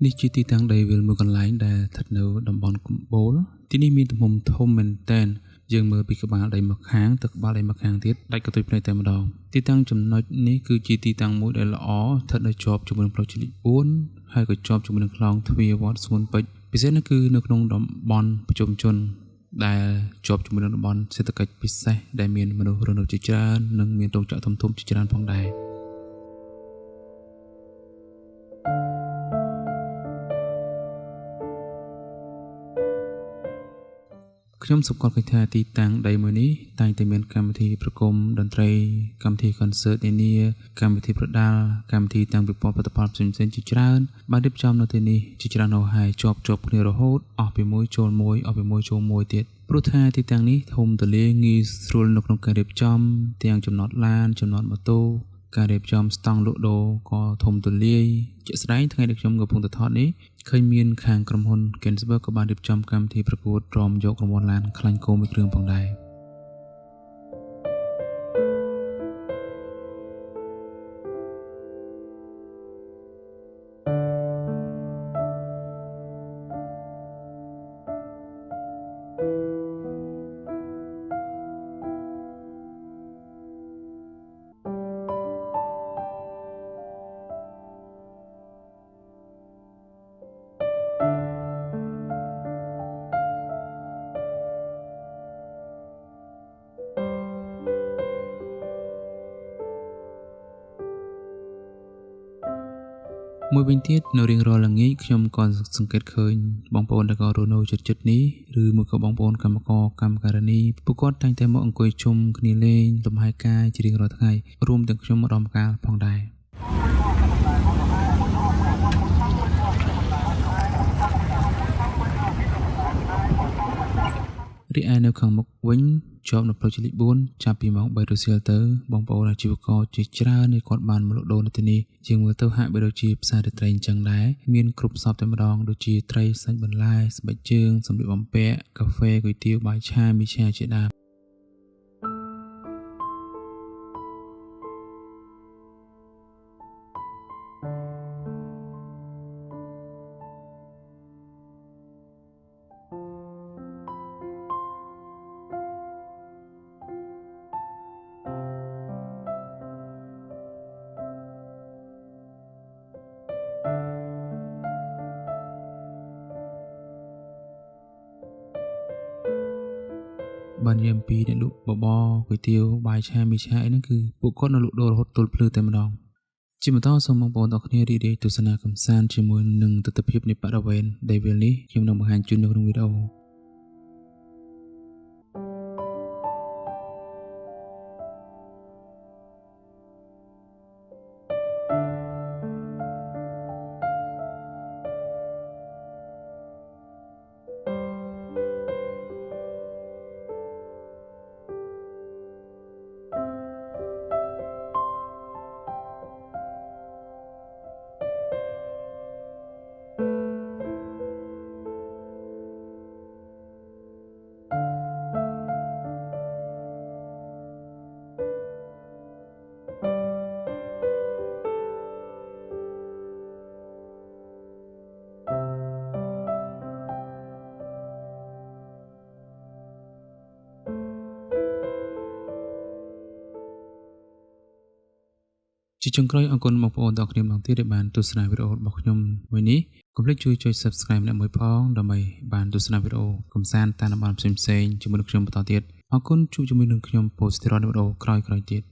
នេះជាទីតាំងដីវាលមួយកន្លែងដែលស្ថិតនៅតំបន់កំពូលទីនេះមានទំហំធំមែនទែនយើងមើលពីក្បាលដីម្ខាងទៅក្បាលដីម្ខាងទៀតដាច់កន្ទុយភ្នែកតែម្ដងទីតាំងចំណុចនេះគឺជាទីតាំងមួយដែលល្អស្ថិតនៅជាប់ជាមួយនឹងផ្លូវជាតិលេខ4ហើយក៏ជាប់ជាមួយនឹងខ្លោងទ្វារវត្តស្ងួនពេជ្រពិសេសនោះគឺនៅក្នុងតំបន់ប្រជុំជនដែលជាប់ជាមួយនឹងតំបន់សេដ្ឋកិច្ចពិសេសដែលមានមនុស្សរស់នៅជាច្រើននិងមានរោងចក្រធំៗជាច្រើនផងដែរខ្ញុំសង្កត់ឃើញថាទីតាំងដីមួយនេះតែងតែមានកម្មវិធីប្រគំតន្ត្រីកម្មវិធី concert នានាកម្មវិធីប្រដាល់កម្មវិធីតាំងពិព័រណ៍ផលិតផលផ្សេងៗជាច្រើនបានរៀបចំនៅទីនេះជាច្រើនហោហើយជាប់គ្នារហូតអស់ពីមួយចូលមួយអស់ពីមួយចូលមួយទៀតព្រោះថាទីតាំងនេះធំទូលាយងាយស្រួលនៅក្នុងការរៀបចំទាំងចំណតឡានចំណតម៉ូតូការរៀបចំស្តង់លក់ដូរក៏ធំទូលាយជាក់ស្ដែងថ្ងៃដែលខ្ញុំកំពុងទៅថតនេះឃើញមានខាងក្រុមហ៊ុន Gensberg ក៏បានរៀបចំកម្មវិធីប្រកួតព្រមយករង្វាន់ឡានខ្លាញ់គោមួយគ្រឿងផងដែរមួយវិញទៀតនៅរៀងរាល់ល្ងាចខ្ញុំក៏សង្កេតឃើញបងប្អូនដែលក៏រស់នៅជិតៗនេះឬមួយក៏បងប្អូនកម្មករកម្មការិនីពួកគាត់តែងតែមកអង្គុយជុំគ្នាលេងលំហែកាយជារៀងរាល់ថ្ងៃរួមទាំងខ្ញុំម្ដងម្កាលផងដែររីឯនៅខាងមុខវិញជាប់នៅផ្លូវជាតិលេខ4ចាប់ពីម៉ោង3រសៀលទៅបងប្អូនអាជីវករជាច្រើននេះគាត់បានមកលក់ដូរនៅទីនេះជាងមើលទៅហាក់បីដូចជាផ្សាររាត្រីអញ្ចឹងដែរមានគ្រប់សពតែម្ដងដូចជាត្រីសាច់បន្លែស្បែកជើងសម្លៀកបំពាក់កាហ្វេគុយទាវបាយឆាមីឆាជាដើមបាននិយាយអំពីអ្នកលក់បបរគុយទាវបាយឆាមីឆាអីហ្នឹងគឺពួកគាត់នៅលក់ដូររហូតទល់ភ្លឺតែម្ដងជាបន្តសូមបងប្អូនទាំងគ្នារីករាយទស្សនាកម្សាន្តជាមួយនឹងទស្សនវិជ្ជានៃបរិវេណដែលពេលនេះខ្ញុំនឹងបង្ហាញជូននៅក្នុងវីដេអូជាចុងក្រោយអរគុណបងប្អូនទាំងគ្នាម្ដងទៀតដែលបានទស្សនាវីដេអូរបស់ខ្ញុំមួយនេះកុំភ្លេចជួយចុច Subscribe អ្នកមួយផងដើម្បីបានទស្សនាវីដេអូកម្សាន្តតាមតំបន់ផ្សេងៗជាមួយនឹងខ្ញុំបន្តទៀតអរគុណជួបជាមួយនឹងខ្ញុំ Post នៅវីដេអូក្រោយៗទៀត